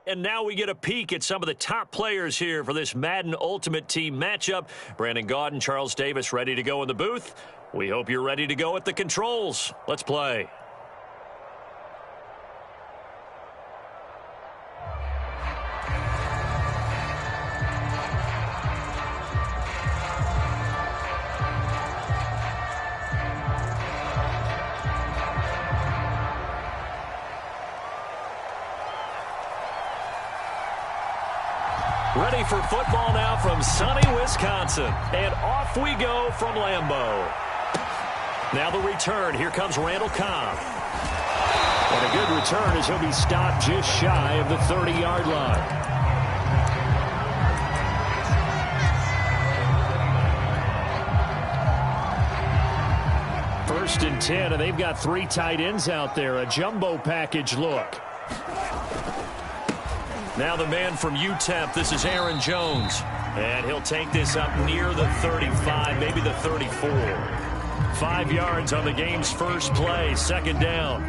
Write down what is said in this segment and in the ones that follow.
And now we get a peek at some of the top players here for this Madden Ultimate Team matchup. Brandon Gaudin, Charles Davis ready to go in the booth. We hope you're ready to go at the controls. Let's play. Ready for football now from sunny Wisconsin. And off we go from Lambeau. Now the return. Here comes Randall Cobb. And a good return as he'll be stopped just shy of the 30-yard line. First and 10, and they've got 3 tight ends out there. A jumbo package look. Now the man from UTEP, this is Aaron Jones. And he'll take this up near the 35, maybe the 34. 5 yards on the game's first play, second down.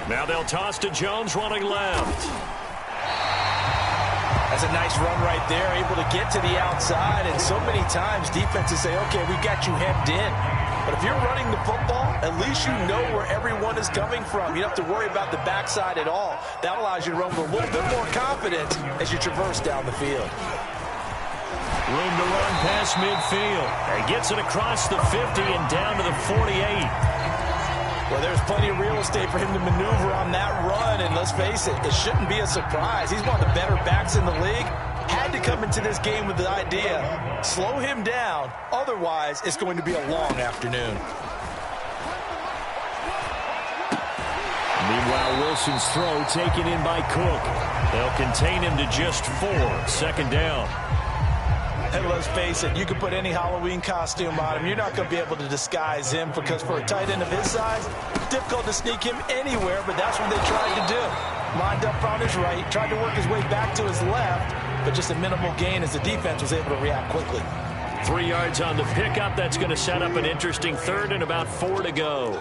Now they'll toss to Jones running left. That's a nice run right there, able to get to the outside. And so many times defenses say, okay, we got you hemmed in. But if you're running the football, at least you know where everyone is coming from. You don't have to worry about the backside at all. That allows you to run with a little bit more confidence as you traverse down the field. Room to run past midfield. He gets it across the 50 and down to the 48. Well, there's plenty of real estate for him to maneuver on that run. And let's face it, it shouldn't be a surprise. He's one of the better backs in the league. Had to come into this game with the idea, slow him down. Otherwise, it's going to be a long afternoon. Meanwhile, Wilson's throw taken in by Cook. They'll contain him to just 4. Second down. And let's face it, you can put any Halloween costume on him. You're not going to be able to disguise him because for a tight end of his size, difficult to sneak him anywhere, but that's what they tried to do. Lined up on his right, tried to work his way back to his left, but just a minimal gain as the defense was able to react quickly. 3 yards on the pickup. That's going to set up an interesting third and about 4 to go.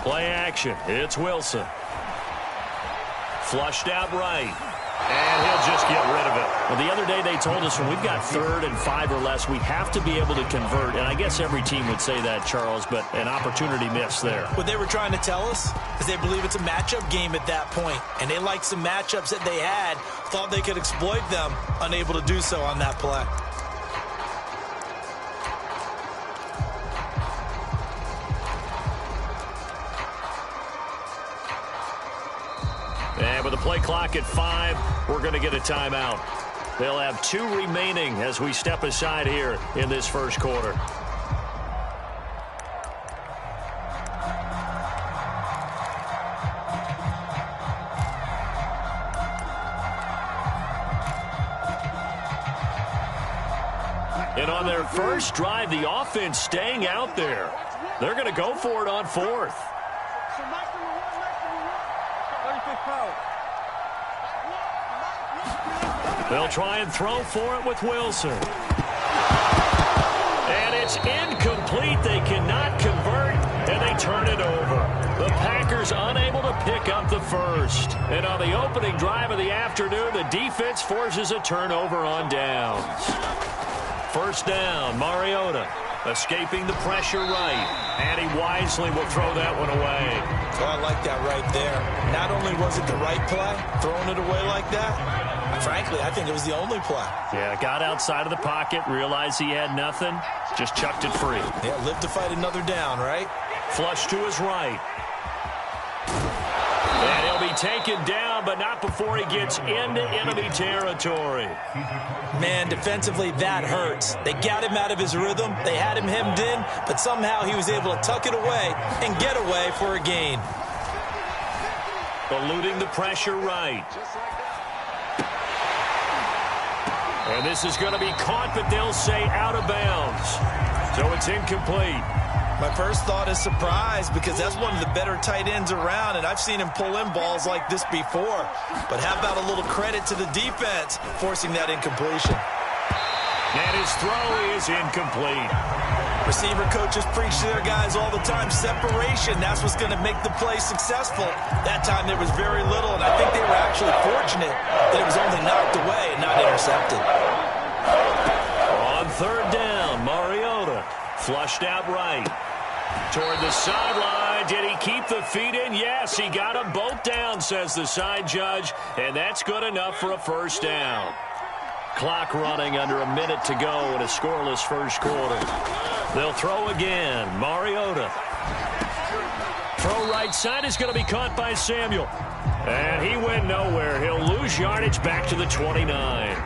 Play action. It's Wilson. Flushed out right. And he'll just get rid of it. Well, the other day they told us when we've got 3rd and 5 or less, we have to be able to convert. And I guess every team would say that, Charles, but an opportunity missed there. What they were trying to tell us is they believe it's a matchup game at that point. And they liked some matchups that they had, thought they could exploit them, unable to do so on that play. And with the play clock at 5, we're going to get a timeout. They'll have 2 remaining as we step aside here in this first quarter. And on their first drive, the offense staying out there. They're going to go for it on 4th. They'll try and throw for it with Wilson. And it's incomplete. They cannot convert, and they turn it over. The Packers unable to pick up the first. And on the opening drive of the afternoon, the defense forces a turnover on downs. First down, Mariota. Escaping the pressure right. And he wisely will throw that one away. Oh, I like that right there. Not only was it the right play, throwing it away like that, frankly, I think it was the only play. Yeah, got outside of the pocket, realized he had nothing, just chucked it free. Yeah, live to fight another down, right? Flush to his right. And he'll be taken down, but not before he gets into enemy territory. Man, defensively, that hurts. They got him out of his rhythm. They had him hemmed in, but somehow he was able to tuck it away and get away for a gain. Eluding the pressure right. And this is going to be caught, but they'll say out of bounds. So it's incomplete. My first thought is surprise because that's one of the better tight ends around, and I've seen him pull in balls like this before. But how about a little credit to the defense forcing that incompletion? And his throw is incomplete. Receiver coaches preach to their guys all the time. Separation, that's what's going to make the play successful. That time there was very little, and I think they were actually fortunate that it was only knocked away and not intercepted. On third down, Mariota flushed out right. Toward the sideline. Did he keep the feet in? Yes, he got them both down, says the side judge, and that's good enough for a first down. Clock running under a minute to go in a scoreless first quarter. They'll throw again. Mariota. Throw right side is going to be caught by Samuel. And he went nowhere. He'll lose yardage back to the 29.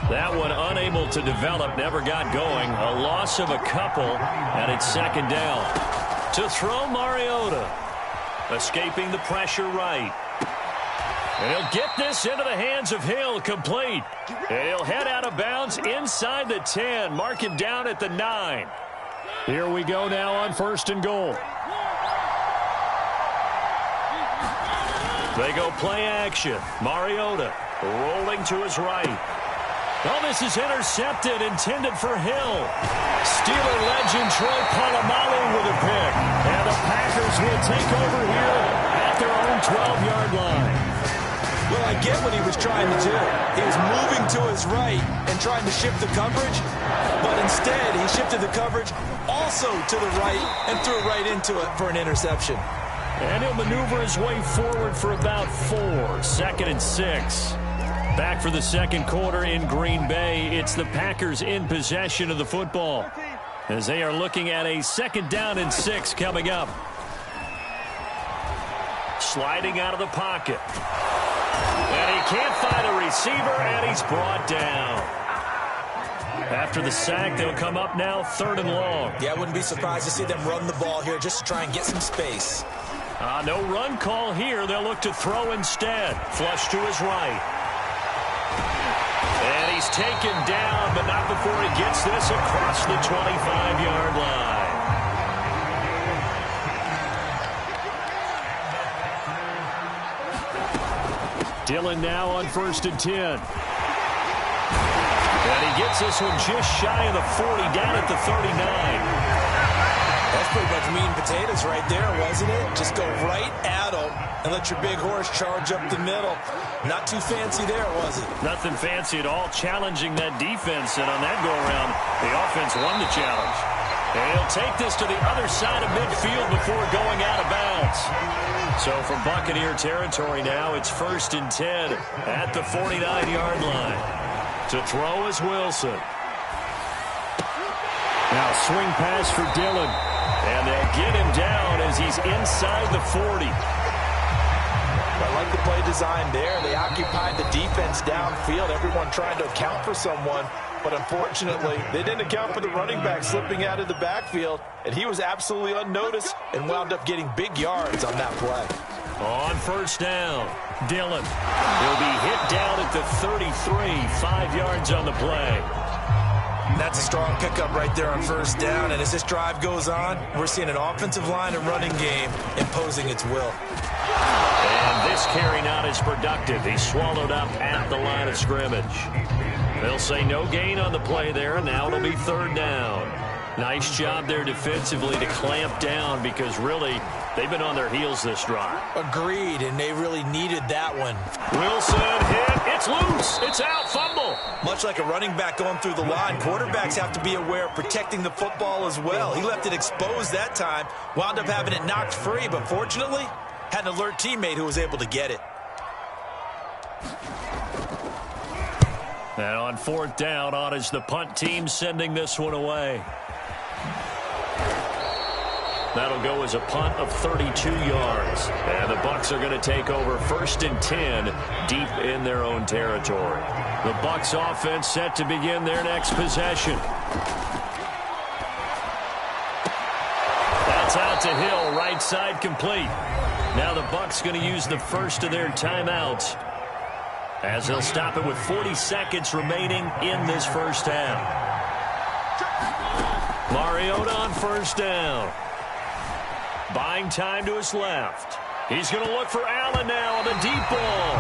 That one unable to develop, never got going. A loss of a couple, and it's second down. To throw Mariota. Escaping the pressure right. And he'll get this into the hands of Hill, complete. And he'll head out of bounds inside the 10, mark it down at the 9. Here we go now on first and goal. They go play action. Mariota rolling to his right. Oh, this is intercepted, intended for Hill. Steeler legend Troy Polamalu with a pick. And the Packers will take over here at their own 12-yard line. Well, I get what he was trying to do. He was moving to his right and trying to shift the coverage, but instead he shifted the coverage also to the right and threw right into it for an interception. And he'll maneuver his way forward for about 4. Second and 6. Back for the second quarter in Green Bay. It's the Packers in possession of the football as they are looking at a second down and 6 coming up. Sliding out of the pocket. And he can't find a receiver, and he's brought down. After the sack, they'll come up now third and long. Yeah, I wouldn't be surprised to see them run the ball here just to try and get some space. No run call here. They'll look to throw instead. Flush to his right. And he's taken down, but not before he gets this across the 25-yard line. Dillon now on first and 10. And he gets this one just shy of the 40, down at the 39. That's pretty much meat and potatoes right there, wasn't it? Just go right at him and let your big horse charge up the middle. Not too fancy there, was it? Nothing fancy at all, challenging that defense. And on that go-around, the offense won the challenge. And he'll take this to the other side of midfield before going out of bounds. So from Buccaneer territory now, it's first and 10 at the 49-yard line. To throw is Wilson. Now swing pass for Dillon. And they'll get him down as he's inside the 40. I like the play design there. They occupied the defense downfield, everyone trying to account for someone. But unfortunately, they didn't account for the running back slipping out of the backfield, and he was absolutely unnoticed and wound up getting big yards on that play. On first down, Dillon. He'll be hit down at the 33, 5 yards on the play. That's a strong pickup right there on first down, and as this drive goes on, we're seeing an offensive line and running game imposing its will. And this carry not as productive. He's swallowed up at the line of scrimmage. They'll say no gain on the play there, and now it'll be third down. Nice job there defensively to clamp down because really they've been on their heels this drive. Agreed, and they really needed that one. Wilson hit. It's loose. It's out. Fumble. Much like a running back going through the line, quarterbacks have to be aware of protecting the football as well. He left it exposed that time, wound up having it knocked free, but fortunately had an alert teammate who was able to get it. And on fourth down, on is the punt team sending this one away. That'll go as a punt of 32 yards. And the Bucs are going to take over first and 10 deep in their own territory. The Bucs offense set to begin their next possession. That's out to Hill, right side complete. Now the Bucs going to use the first of their timeouts as they'll stop it with 40 seconds remaining in this first half. Mariota on first down. Buying time to his left. He's going to look for Allen now on the deep ball.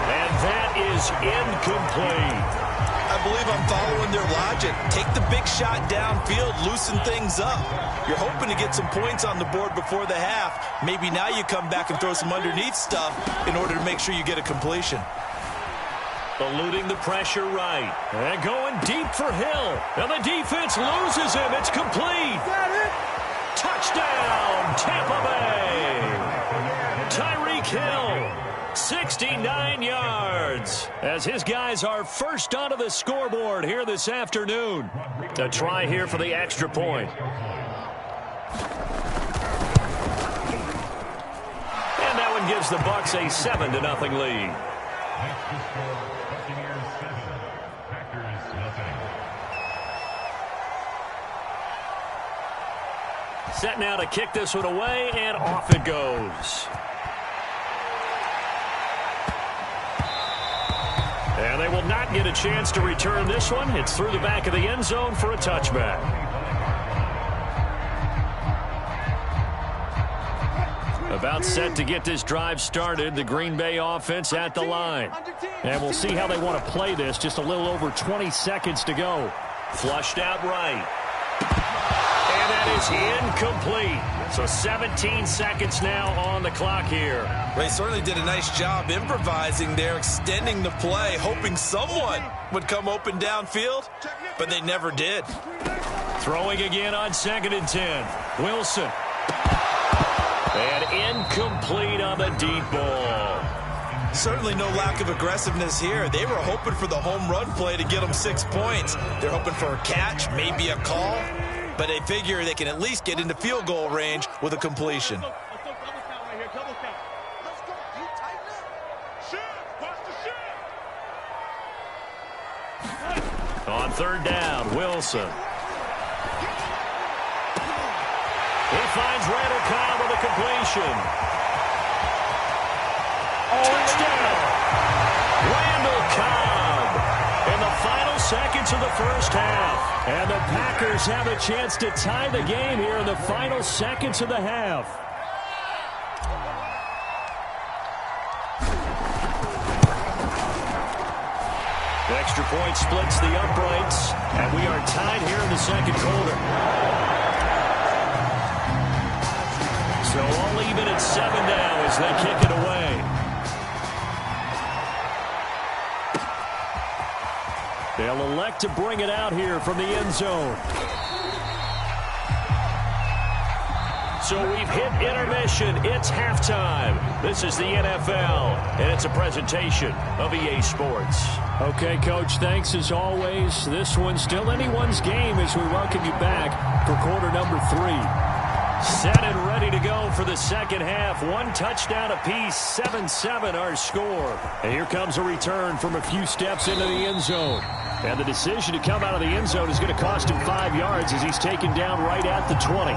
And that is incomplete. I believe I'm following their logic. Take the big shot downfield, loosen things up. You're hoping to get some points on the board before the half. Maybe now you come back and throw some underneath stuff in order to make sure you get a completion. Eluding the pressure right. And going deep for Hill. And the defense loses him. It's complete. Touchdown, Tampa Bay. Tyreek Hill. 69 yards as his guys are first onto the scoreboard here this afternoon. A try here for the extra point. And that one gives the Bucs a 7-0 lead. Set now to kick this one away, and off it goes. And they will not get a chance to return this one. It's through the back of the end zone for a touchback. About set to get this drive started. The Green Bay offense at the line. And we'll see how they want to play this. Just a little over 20 seconds to go. Flushed out right. And that is incomplete. So 17 seconds now on the clock here. They certainly did a nice job improvising there, extending the play, hoping someone would come open downfield, but they never did. Throwing again on 2nd and 10. Wilson. And incomplete on the deep ball. Certainly no lack of aggressiveness here. They were hoping for the home run play to get them 6 points. They're hoping for a catch, maybe a call, but they figure they can at least get into field goal range with a completion. On 3rd down, Wilson. He finds Randall Cobb with a completion. Touchdown! Randall Cobb in the final seconds of the first half. And the Packers have a chance to tie the game here in the final seconds of the half. The extra point splits the uprights, and we are tied here in the second quarter. So all even at 7 now as they kick it away. They'll elect to bring it out here from the end zone. So we've hit intermission. It's halftime. This is the NFL, and it's a presentation of EA Sports. Okay, Coach, thanks as always. This one's still anyone's game as we welcome you back for quarter number 3. Set and ready to go for the second half. 1 touchdown apiece, 7-7 our score. And here comes a return from a few steps into the end zone. And the decision to come out of the end zone is going to cost him 5 yards as he's taken down right at the 20.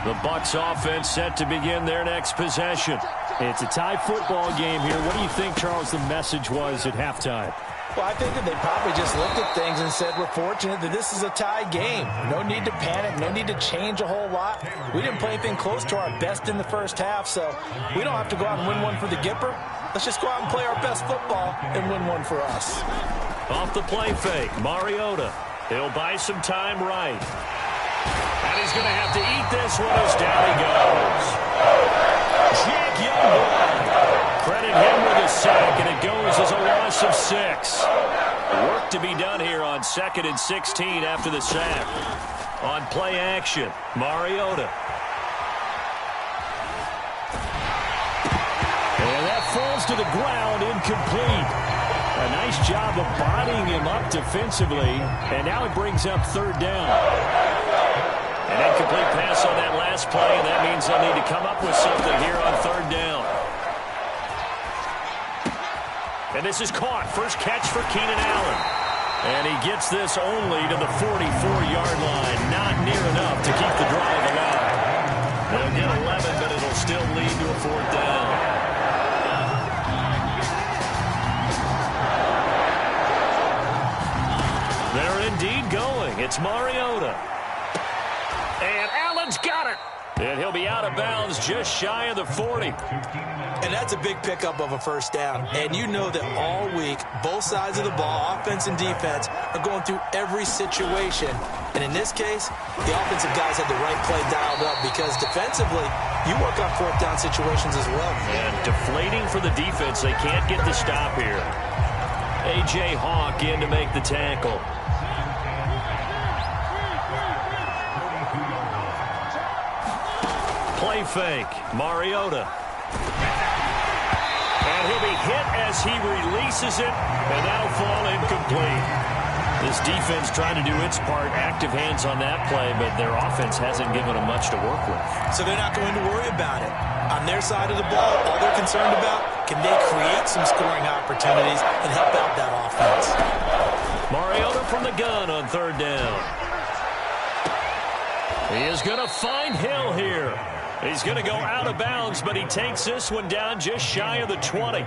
The Bucs offense set to begin their next possession. It's a tie football game here. What do you think, Charles, the message was at halftime? Well, I think that they probably just looked at things and said, we're fortunate that this is a tie game. No need to panic. No need to change a whole lot. We didn't play anything close to our best in the first half, so we don't have to go out and win one for the Gipper. Let's just go out and play our best football and win one for us. Off the play fake, Mariota. He'll buy some time right. And he's going to have to eat this one as down he goes. Jack Youngboy. Credit him with a sack, and it goes as a loss of 6. Work to be done here on 2nd and 16 after the sack. On play action, Mariota. And that falls to the ground, incomplete. A nice job of bodying him up defensively, and now it brings up 3rd down. An incomplete pass on that last play, and that means they'll need to come up with something here on 3rd down. And this is caught. First catch for Keenan Allen. And he gets this only to the 44-yard line. Not near enough to keep the drive alive. They'll get 11, but it'll still lead to a 4th down. They're indeed going. It's Mariota. And Allen's got it. And he'll be out of bounds just shy of the 40. And that's a big pickup of a first down. And you know that all week, both sides of the ball, offense and defense, are going through every situation. And in this case, the offensive guys had the right play dialed up because defensively, you work on fourth down situations as well. And deflating for the defense. They can't get the stop here. A.J. Hawk in to make the tackle. Play fake. Mariota. And he'll be hit as he releases it, and that'll fall incomplete. This defense trying to do its part, active hands on that play, but their offense hasn't given them much to work with. So they're not going to worry about it. On their side of the ball, all they're concerned about, can they create some scoring opportunities and help out that offense? Mariota from the gun on third down. He is going to find Hill here. He's going to go out of bounds, but he takes this one down just shy of the 20.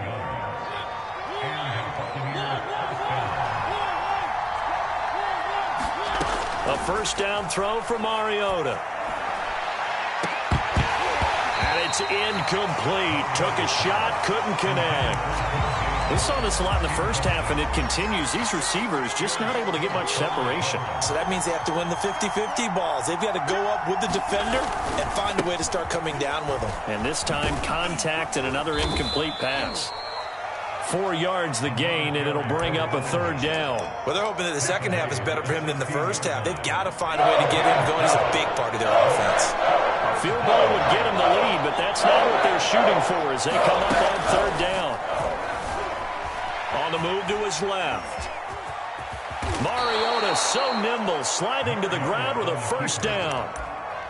A first down throw for Mariota. And it's incomplete. Took a shot, couldn't connect. We saw this a lot in the first half, and it continues. These receivers just not able to get much separation. So that means they have to win the 50-50 balls. They've got to go up with the defender and find a way to start coming down with them. And this time, contact and another incomplete pass. 4 yards the gain, and it'll bring up a third down. Well, they're hoping that the second half is better for him than the first half. They've got to find a way to get him going. He's a big part of their offense. A field goal would get him the lead, but that's not what they're shooting for as they come up on third down. On the move to his left. Mariota so nimble, sliding to the ground with a first down.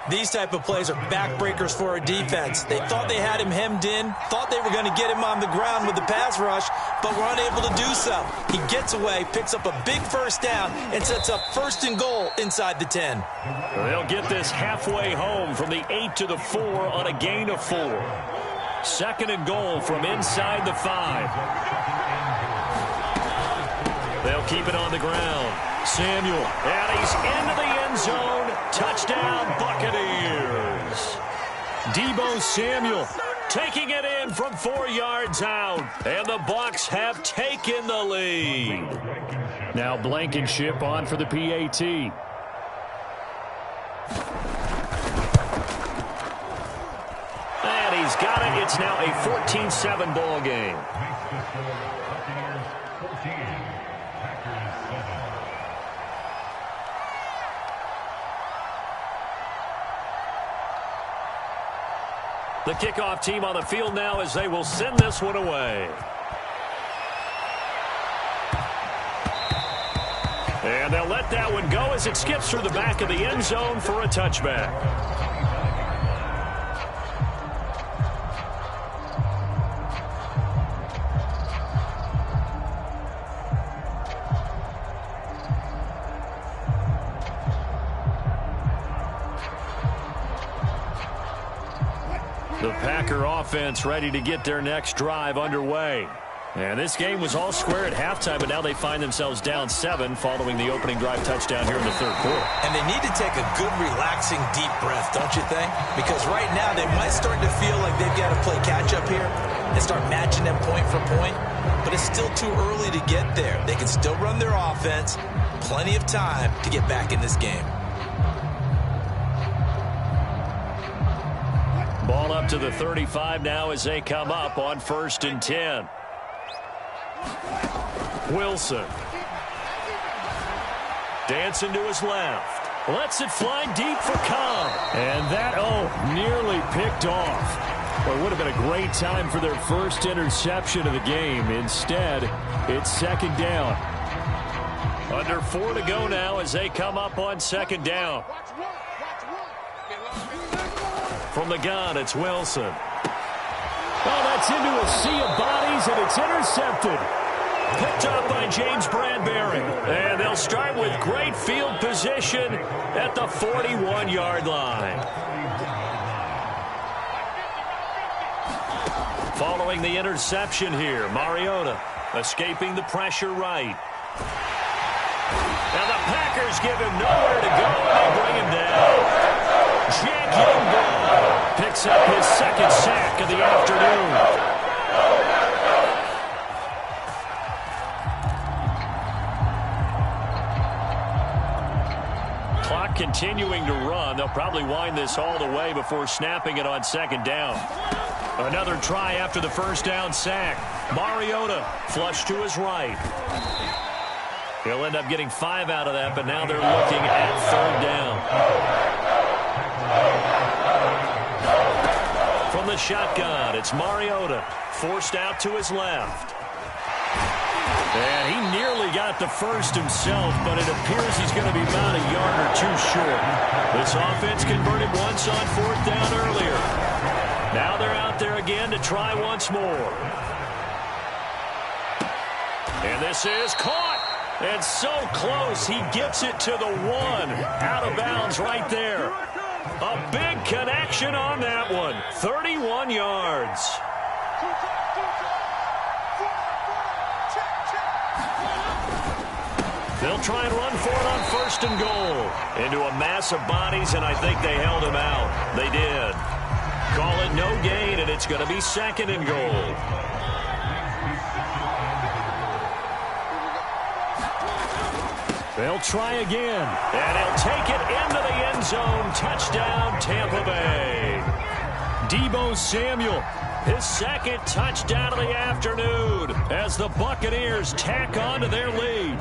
These type of plays are backbreakers for a defense. They thought they had him hemmed in, thought they were going to get him on the ground with the pass rush, but were unable to do so. He gets away, picks up a big first down, and sets up first and goal inside the 10. They'll get this halfway home from the 8 to the 4 on a gain of 4. Second and goal from inside the 5. They'll keep it on the ground. Samuel, and he's into the end zone. Touchdown, Buccaneers. Deebo Samuel taking it in from 4 yards out. And the Bucs have taken the lead. Now Blankenship on for the PAT. And he's got it. It's now a 14-7 ball game. The kickoff team on the field now as they will send this one away. And they'll let that one go as it skips through the back of the end zone for a touchback. The Packer offense ready to get their next drive underway. And this game was all square at halftime, but now they find themselves down 7 following the opening drive touchdown here in the third quarter. And they need to take a good, relaxing, deep breath, don't you think? Because right now they might start to feel like they've got to play catch-up here and start matching them point for point. But it's still too early to get there. They can still run their offense. Plenty of time to get back in this game. Ball up to the 35 now as they come up on 1st and 10. Wilson. Dancing to his left. Lets it fly deep for Cobb. And that, nearly picked off. Well, it would have been a great time for their first interception of the game. Instead, it's second down. Under 4 to go now as they come up on second down. From the gun, it's Wilson. Oh, that's into a sea of bodies, and it's intercepted. Picked up by James Bradbury. And they'll start with great field position at the 41-yard line. Following the interception here, Mariota escaping the pressure right. And the Packers give him nowhere to go, and they bring him down. Jack Young picks up his second sack of the afternoon. Clock continuing to run. They'll probably wind this all the way before snapping it on second down. Another try after the first down sack. Mariota flush to his right. He'll end up getting 5 out of that, but now they're looking at third down. From the shotgun, it's Mariota forced out to his left. And he nearly got the first himself, but it appears he's going to be about a yard or two short. This offense converted once on fourth down earlier. Now they're out there again to try once more. And this is caught. And so close, he gets it to the 1. Out of bounds right there. A big connection on that one. 31 yards. They'll try and run for it on first and goal. Into a mass of bodies, and I think they held him out. They did. Call it no gain, and it's going to be second and goal. They'll try again, and he'll take it into the end zone. Touchdown, Tampa Bay. Deebo Samuel, his second touchdown of the afternoon as the Buccaneers tack on to their lead.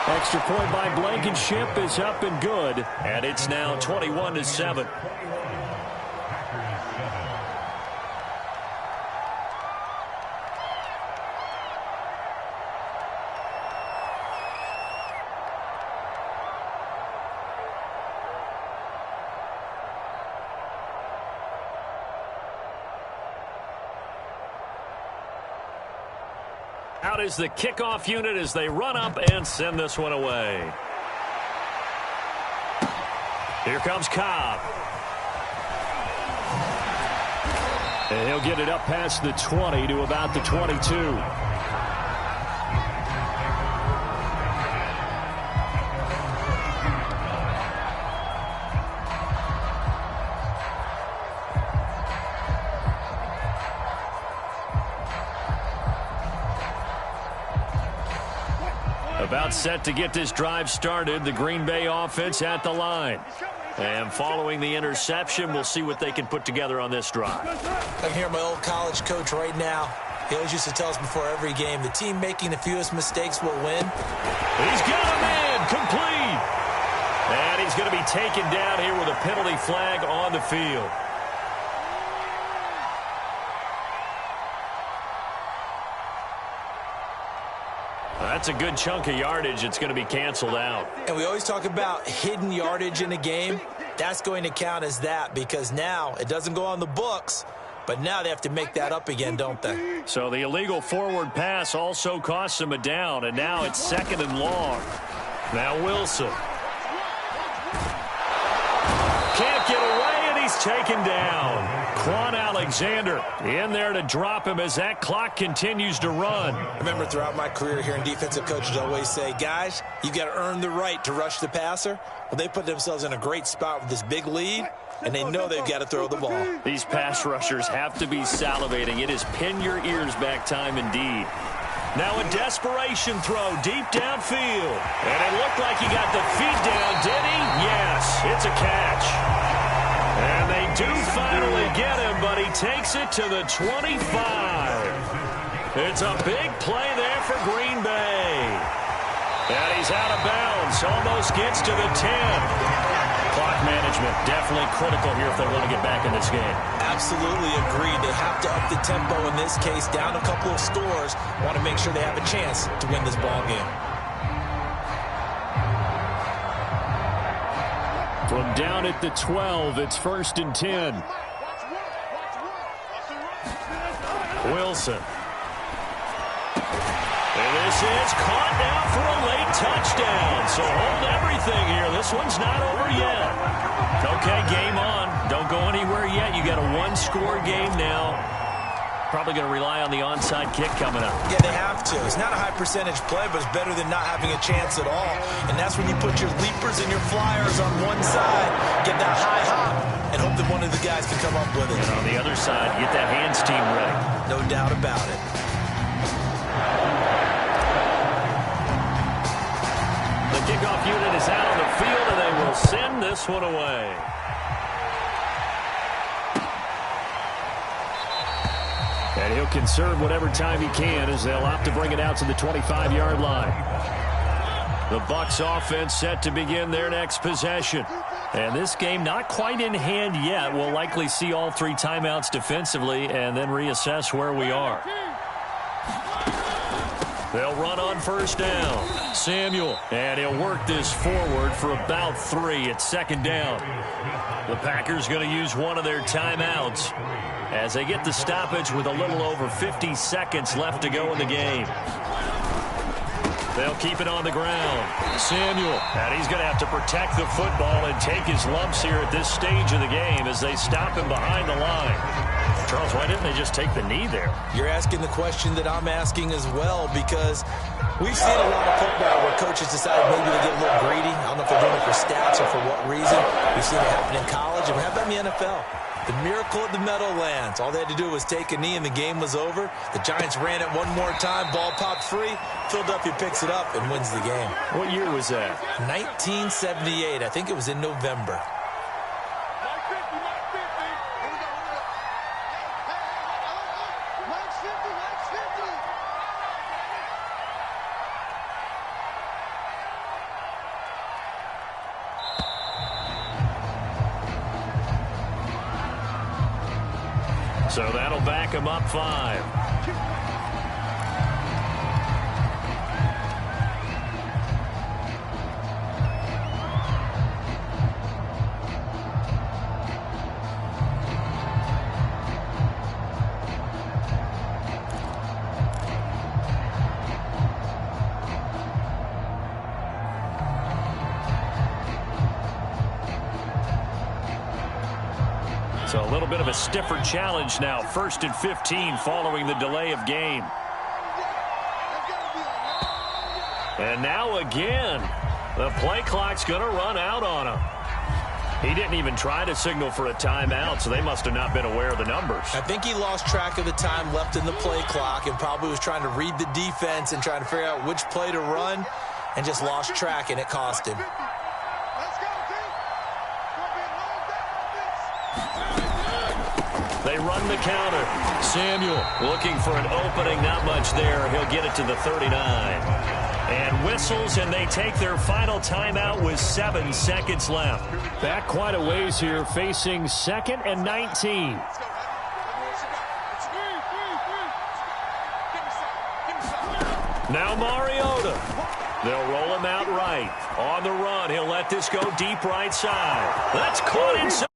Extra point by Blankenship is up and good, and it's now 21-7. Out is the kickoff unit as they run up and send this one away. Here comes Cobb. And he'll get it up past the 20 to about the 22. About set to get this drive started. The Green Bay offense at the line. And following the interception, we'll see what they can put together on this drive. I can hear my old college coach right now. He always used to tell us before every game, the team making the fewest mistakes will win. He's got a man complete. And he's going to be taken down here with a penalty flag on the field. That's a good chunk of yardage. It's going to be canceled out. And we always talk about hidden yardage in a game. That's going to count as that because now it doesn't go on the books, but now they have to make that up again, don't they? So the illegal forward pass also costs them a down, and now it's second and long. Now Wilson. Can't get away, and he's taken down. Quan Alexander in there to drop him as that clock continues to run. I remember throughout my career hearing defensive coaches always say, guys, you've got to earn the right to rush the passer. Well, they put themselves in a great spot with this big lead, and they know they've got to throw the ball. These pass rushers have to be salivating. It is pin your ears back time indeed. Now a desperation throw deep downfield. And it looked like he got the feet down, did he? Yes, it's a catch. And they do finally get him, but he takes it to the 25. It's a big play there for Green Bay. And he's out of bounds, almost gets to the 10. Clock management definitely critical here if they want to get back in this game. Absolutely agreed. They have to up the tempo in this case, down a couple of scores. Want to make sure they have a chance to win this ball game. From down at the 12, it's first and 10. Wilson. And this is caught now for a late touchdown. So hold everything here. This one's not over yet. Okay, game on. Don't go anywhere yet. You got a one-score game now. Probably going to rely on the onside kick coming up. Yeah, they have to. It's not a high percentage play, but it's better than not having a chance at all. And that's when you put your leapers and your flyers on one side, get that high hop, and hope that one of the guys can come up with it. And on the other side, get that hands team ready. No doubt about it. The kickoff unit is out on the field, and they will send this one away. And he'll conserve whatever time he can as they'll opt to bring it out to the 25-yard line. The Bucs offense set to begin their next possession. And this game not quite in hand yet. We'll likely see all 3 timeouts defensively and then reassess where we are. They'll run on first down. Samuel, and he'll work this forward for about 3 at second down. The Packers going to use one of their timeouts as they get the stoppage with a little over 50 seconds left to go in the game. They'll keep it on the ground. Samuel, and he's going to have to protect the football and take his lumps here at this stage of the game as they stop him behind the line. Charles, why didn't they just take the knee there? You're asking the question that I'm asking as well, because we've seen a lot of football where coaches decide maybe they get a little greedy. I don't know if they're doing it for stats or for what reason. We've seen it happen in college, and we have that in the NFL. The miracle at the Meadowlands. All they had to do was take a knee, and the game was over. The Giants ran it one more time. Ball popped free. Philadelphia picks it up and wins the game. What year was that? 1978. I think it was in November. So that'll back him up 5. So a little bit of a stiffer challenge now. 1st and 15 following the delay of game. And now again, the play clock's going to run out on him. He didn't even try to signal for a timeout, so they must have not been aware of the numbers. I think he lost track of the time left in the play clock and probably was trying to read the defense and trying to figure out which play to run and just lost track, and it cost him. They run the counter. Samuel looking for an opening. Not much there. He'll get it to the 39. And whistles, and they take their final timeout with 7 seconds left. Back quite a ways here, facing 2nd and 19. Now Mariota. They'll roll him out right. On the run, he'll let this go deep right side. That's caught inside.